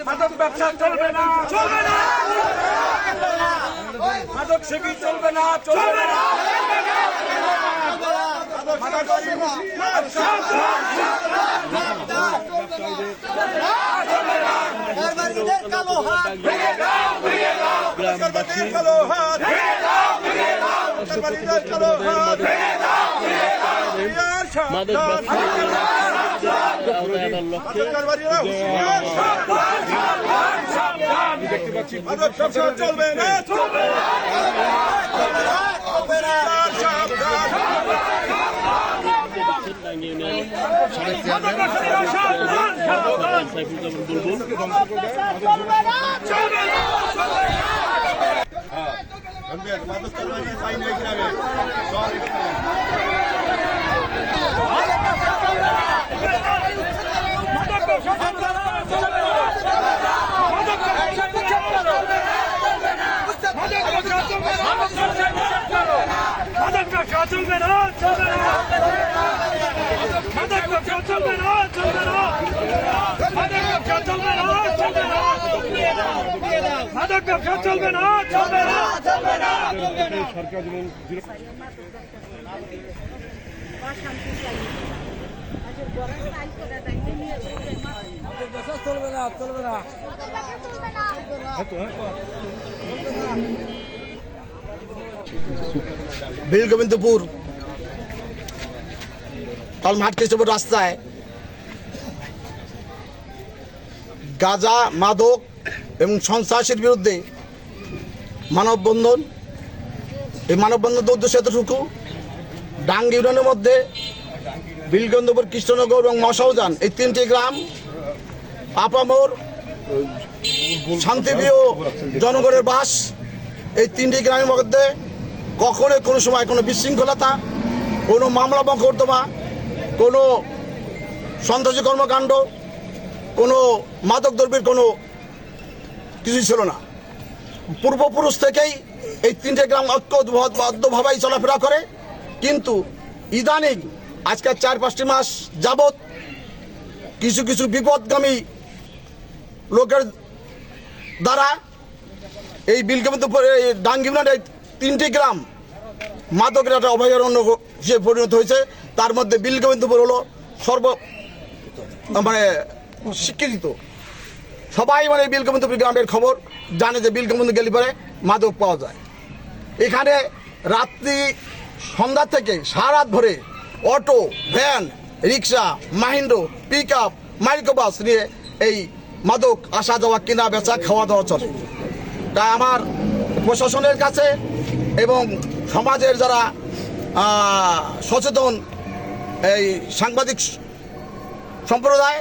মাদক ব্যবসা চলবে না, চলবে না। মাদক সেবী চলবে না, চলবে না। কালো হাত গ্রামবাসী মাদক ব্যবসা চলবে না, চলবে না। চলবে না, চলবে না। মাদক ব্যবসা চলবে না, চলবে না। মাদক ব্যবসা চলবে না, চলবে না। মাদক ব্যবসা চলবে না, চলবে না, চলবে না। সরকার যেমন চলবে না, চলবে না। বীরগোবিন্দপুর কলমাট কেশবপুর রাস্তায় গাঁজা, মাদক এবং সন্ত্রাসের বিরুদ্ধে মানববন্ধন। এই মানববন্ধনের উদ্দেশ্য এতটুকু, ডাঙ্গি ইউনিয়নের মধ্যে বীরগোবিন্দপুর, কৃষ্ণনগর এবং মশাউজান এই তিনটি গ্রাম আপামর শান্তিপ্রিয় জনগণের বাস। এই তিনটি গ্রামের মধ্যে কখনোই কোনো সময় কোনো বিশৃঙ্খলতা, কোনো মামলা মকদ্দমা, কোনো সন্ত্রাসী কর্মকাণ্ড, কোনো মাদক দ্রব্যের কোনো কিছুই ছিল না। পূর্বপুরুষ থেকেই এই তিনটে গ্রাম ঐক্যবদ্ধভাবেই চলাফেরা করে, কিন্তু ইদানিং আজকের ৪-৫টি মাস যাবৎ কিছু কিছু বিপদগামী লোকের দ্বারা এই বীরগোবিন্দপুর, এই ডাঙ্গি ইউনিয়নের তিনটি গ্রাম মাদকের একটা অভয়ারণ্য হিসেবে পরিণত হয়েছে। তার মধ্যে বীরগোবিন্দপুর হলো স্বীকৃত। সবাই বীরগোবিন্দপুর গ্রামের খবর জানে যে বীরগোবিন্দপুর গেলে পরে মাদক পাওয়া যায়। এখানে রাত্রি সন্ধ্যা থেকে সারারাত ভরে অটো, ভ্যান, রিক্সা, মাহিন্দ্র, পিক আপ, মাইক্রোবাস নিয়ে এই মাদক আসা যাওয়া, কেনা বেচা, খাওয়া দাওয়া চলে। তাই আমার প্রশাসনের কাছে এবং সমাজের যারা সচেতন এই সাংবাদিক সম্প্রদায়,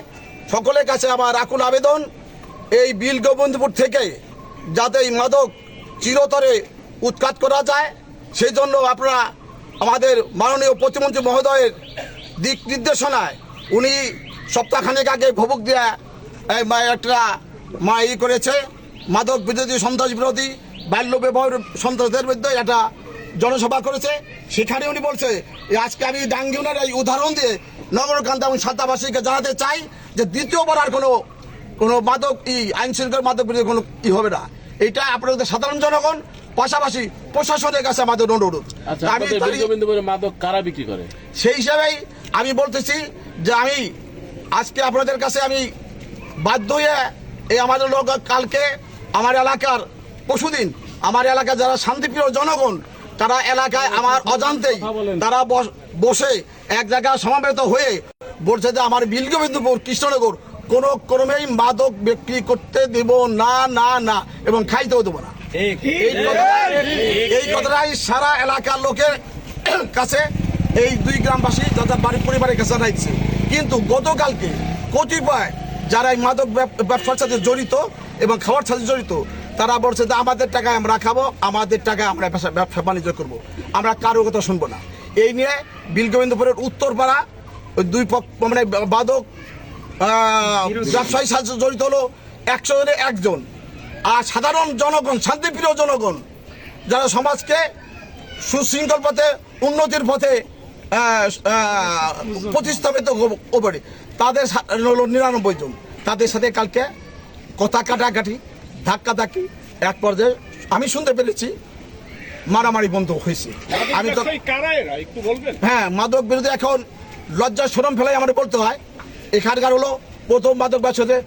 সকলের কাছে আমার আকুল আবেদন, এই বীরগোবিন্দপুর থেকে যাতে এই মাদক চিরতরে উৎখাত করা যায়, সেই জন্য আপনারা আমাদের মাননীয় প্রতিমন্ত্রী মহোদয়ের দিক নির্দেশনায় উনি সপ্তাহখানেক আগে ভবুক দিয়া একটা করেছে, মাদক বিরোধী, সন্ত্রাস বিরোধী, বাল্য বিবাহ সন্ত্রাসের মধ্যে একটা জনসভা করেছে। সেখানে উনি বলছে আজকে আমি ডাঙ্গি ইউনিয়নের এই উদাহরণ দিয়ে নগরকান্দা এবং সাতাবাসীকে জানাতে চাই যে দ্বিতীয়বার আর কোনো মাদক আইন শৃঙ্খলা মাদক বিরোধী কোনো হবে না। এটা আপনাদের সাধারণ জনগণ, পাশাপাশি প্রশাসনের কাছে আমাদের অনুরোধ। আমি মাদক কারা বিক্রি করে সেই হিসাবেই আমি বলতেছি যে আমি আজকে আপনাদের কাছে আমি বাধ্য হয়ে এই আমাদের লোক কালকে আমার এলাকার পরশুদিন আমার এলাকার যারা শান্তিপ্রিয় জনগণ, তারা এলাকায় আমার অজান্তেই তারা বসে এক জায়গায় সমাবেত হয়ে বলছে যে আমার বীরগোবিন্দপুর, কৃষ্ণনগর কোনো ক্রমেই মাদক বিক্রি করতে দেব না, না, না, এবং খাইতেও দেবো না। এই কথাটাই সারা এলাকার লোকের কাছে এই দুই গ্রামবাসী যাদের বাড়ির পরিবারের কাছে রাখছে। কিন্তু গতকালকে কতিপয় যারা এই মাদক ব্যবসার সাথে জড়িত এবং খাওয়ার সাথে জড়িত, তারা বলছে যে আমাদের টাকায় আমরা খাবো, আমাদের টাকায় আমরা ব্যবসা বাণিজ্য করবো, আমরা কারো কথা শুনবো না। এই নিয়ে বীরগোবিন্দপুরের উত্তরপাড়া ওই দুই মাদক ব্যবসায়ীর সাথে জড়িত হলো 100 জনে 1 জন। আর সাধারণ জনগণ, শান্তিপ্রিয় জনগণ যারা সমাজকে সুশৃঙ্খল পথে, উন্নতির পথে প্রতিস্থাপিত করে, তাদের হলো 99 জন। তাদের সাথে কালকে কথা কাটাকাটি ধাক্কাধাক্কি, এক পর্যায়ে আমি শুনতে পেরেছি মারামারি বন্ধ হয়েছে। আমি তো কারা এরা একটু বলবেন? হ্যাঁ, মাদক বিরোধী এখন লজ্জা শরম ফেলাই আমাদের বলতে হয়। এখানকার হলো প্রথম মাদক ব্যবসাতে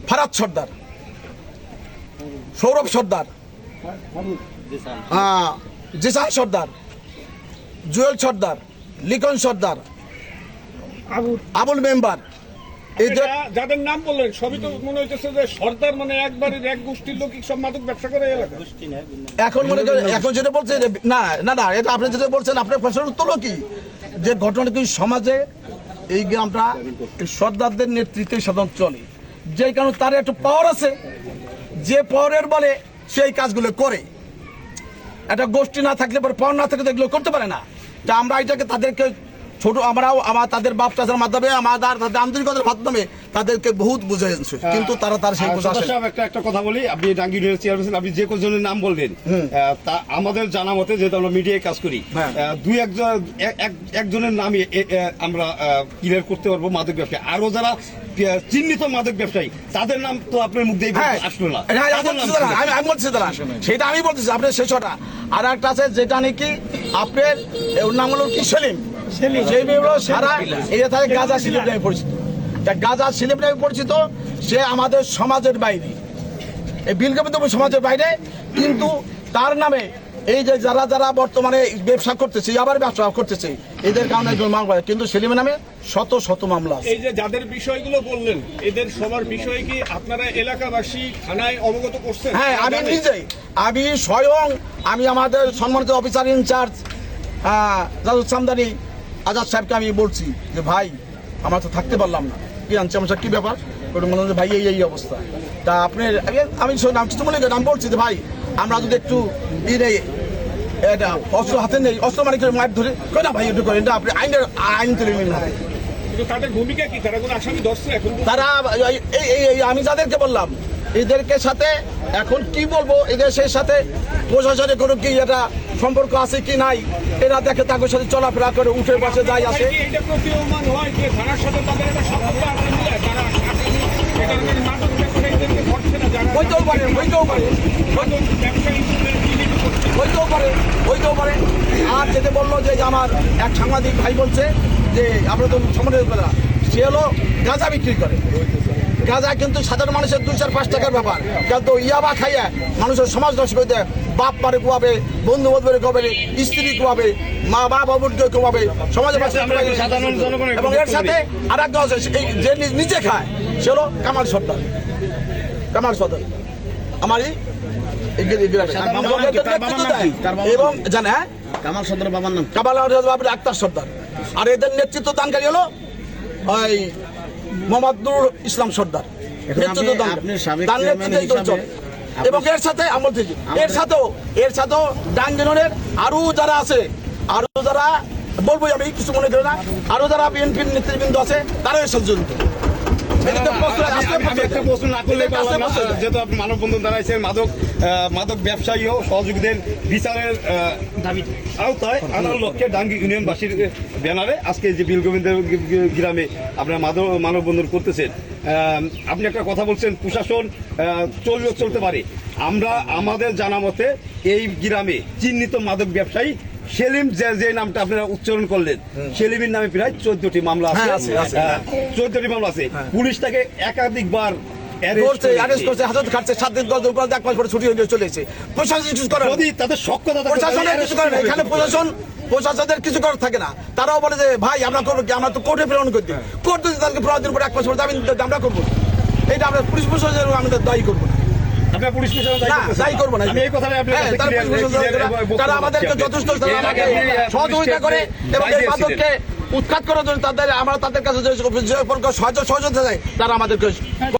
ফারাদ সর্দার, সৌরভ সর্দার, জিসান সর্দার, জুয়েল সর্দার, লিখন সর্দার, আবুল মেম্বার, এই যে যাদের নাম বললেন সবই তো মনে হইতেছে যে সর্দার মানে একবারের এক গোষ্ঠীর লোক সব মাদক ব্যবসা করে এলাকা। এখন মনে করেন এখন যেটা বলছে যে না না না, এটা আপনি যেটা বলছেন আপনার প্রশ্নের উত্তর হলো কি, যে ঘটনা কি সমাজে এই গ্রামটা এই সর্দারদের নেতৃত্বে সাধারণত চলে, যে কারণে তার একটু পাওয়ার আছে, যে পাওয়ারের বলে সেই কাজগুলো করে। একটা গোষ্ঠী না থাকলে পরে পাওয়ার না থাকলে তো এগুলো করতে পারে না। তা আমরা এটাকে তাদেরকে ছোট আমরাও তাদের বাপ চাচার মাধ্যমে তাদের আন্তরিকতার মাধ্যমে তাদেরকে বহুত বুঝাইছি, কিন্তু তারা তার সেই বোঝা আসে না। একটা কথা বলি, আপনি ডাঙ্গি ইউনিয়নের চেয়ারম্যান, আপনি যে কজনের নাম বললেন তা আমাদের জানা মতে, যেহেতু আমরা মিডিয়ায় কাজ করি, দুই একজনের নামই আমরা ক্লিয়ার করতে পারবো মাদক ব্যবসায়ী। আরো যারা চিহ্নিত মাদক ব্যবসায়ী তাদের নাম তো আপনার মুখ দিয়ে আসলো না। আমি বলছি দাঁড়া, সেটা আমি বলতেছি আপনার শেষটা। আর একটা আছে যেটা নাকি আপনার ওর নাম হলো কি সেলিম, সারা এটা থাকে গাজা সিলেব নামে পরিচিত। গাজা সিলেব নামে পরিচিত, সে আমাদের সমাজের বাইরে, এই বিলগোবিন্দপুর সমাজের বাইরে, কিন্তু তার নামে এই যে যারা যারা বর্তমানে ব্যবসা করতেছে, আবার ব্যবসা করতেছে, এদের কারণে মামলা, কিন্তু সেলিমের নামে শত শত মামলা আছে। এই যে যাদের বিষয়গুলো বললেন, এদের সবার বিষয়ে কি আপনারা এলাকাবাসী থানায় অবগত করছেন? হ্যাঁ, আমি নিজেই, আমি স্বয়ং, আমি আমাদের সম্মানিত অফিসার ইনচার্জ জাজুদ সামদানি আজাদ সাহেবকে আমি বলছি যে ভাই আমরা তো থাকতে পারলাম না, কি আনছি আমার কি ব্যাপার, মনে হচ্ছে ভাই এই অবস্থা। তা আপনার আমি নাম কিছু মনে করি, নাম বলছি যে ভাই আমরা যদি একটু এটা অস্ত্র হাতে নেই, অস্ত্র মানে মার ধরে না ভাই একটু করেন, আপনি আইন তুলে নিন না। তাদের ভূমিকা কি? তারা কোনো আসামি ধরছে এখন? তারা এই আমি যাদেরকে বললাম এদেরকে সাথে এখন কি বলবো, এদের সেই সাথে প্রশাসনের কোনো কি এটা সম্পর্ক আছে কি নাই, এরা দেখে তাদের সাথে চলাফেরা করে, উঠে বসে যায় আসে। এটা প্রতীয়মান হয় যে থানার সাথে তাদের একটা সম্পর্ক আছে বলে তারা আসামি এই ধরনের মাদক ব্যবসায়ীদেরকে ধরছে না। হইতেও পারে, হইতেও পারে, হইতেও পারে। আর যেটা বললো যে আমার এক সাংবাদিক ভাই বলছে যে আমরা তো সম্মানিত করা, সে হলো গাঁজা বিক্রি করে। গাঁজা কিন্তু সাধারণ মানুষের 2-4-5 টাকার ব্যাপার, কিন্তু ইয়াবা খাইয়া মানুষের সমাজ নষ্ট করে দেয়। বাপ পারে কোয়াবে, বন্ধু বান্ধবের কোয়াবে, স্ত্রী কোয়াবে, মা বাবুকে কোয়াবে, সমাজের সাধারণ জনগণ। এবং এর সাথে আর একটা আছে, যে নিজে খায় সে হলো কামাল সর্দার। কামাল সর্দার আমারই এবং জানে কামাল সর্দার বাবার নাম কামাল বাবুর আক্তার সর্দার। আর এদের নেতৃত্ব দানকারী হলো ওই মোহাম্মদুর ইসলাম সর্দার। এবং এর সাথে এর সাথেও ডাঙ্গিনের আরো যারা আছে, আরো যারা বলবোই আমি কিছু মনে করি না, আরো যারা বিএনপির নেতৃবৃন্দ আছে তারা এর সাথে জড়িত। একটা প্রশ্ন না করলে পারলাম না, যেহেতু আপনি মানববন্ধন দাঁড়াইছেন, মাদক ব্যবসায়ী ও সহযোগীদের বিচারের আওতায় আনার লক্ষ্যে ডাঙ্গি ইউনিয়নবাসীর ব্যানারে আজকে যে বিলগোবিন্দ গ্রামে আপনারা মানববন্ধন করতেছেন, আপনি একটা কথা বলছেন প্রশাসন চলতে পারে। আমরা আমাদের জানা মতে এই গ্রামে চিহ্নিত মাদক ব্যবসায়ী সেলিম, যে নামটা আপনারা উচ্চারণ করলেন, সেলিমের নামে প্রায় 14টি মামলা আছে। 14টি মামলা আছে। পুলিশ তাকে একাধিকবার হাজত খাচ্ছে, 7 দিন 10 দিন পর 1 মাস পরে ছুটি হয়ে চলেছে। প্রশাসন কিছু করে যদি তাদের সক্ষতা থাকে, প্রশাসনের কিছু করে না। এখানে প্রশাসনের কিছু করার থাকে না। তারাও বলে যে ভাই আমরা করবো কি, আমরা তো কোর্টে প্রেরণ করতে, কোর্ট যদি তাদেরকে 15 দিন পরে 1 মাস পরে জামিন দিতে আমরা করবো, এটা আমরা পুলিশ প্রশাসনের আমাদের দায়ী করবো না। আপনার পুলিশ দায়ী করবো না। আমি এই কথাটাই তারা আমাদেরকে যথেষ্ট সহযোগিতা করে এবং এই মাদককে উৎখাত করার জন্য আমরা তাদের কাছে যে সহযোগিতা চাই, তারা আমাদেরকে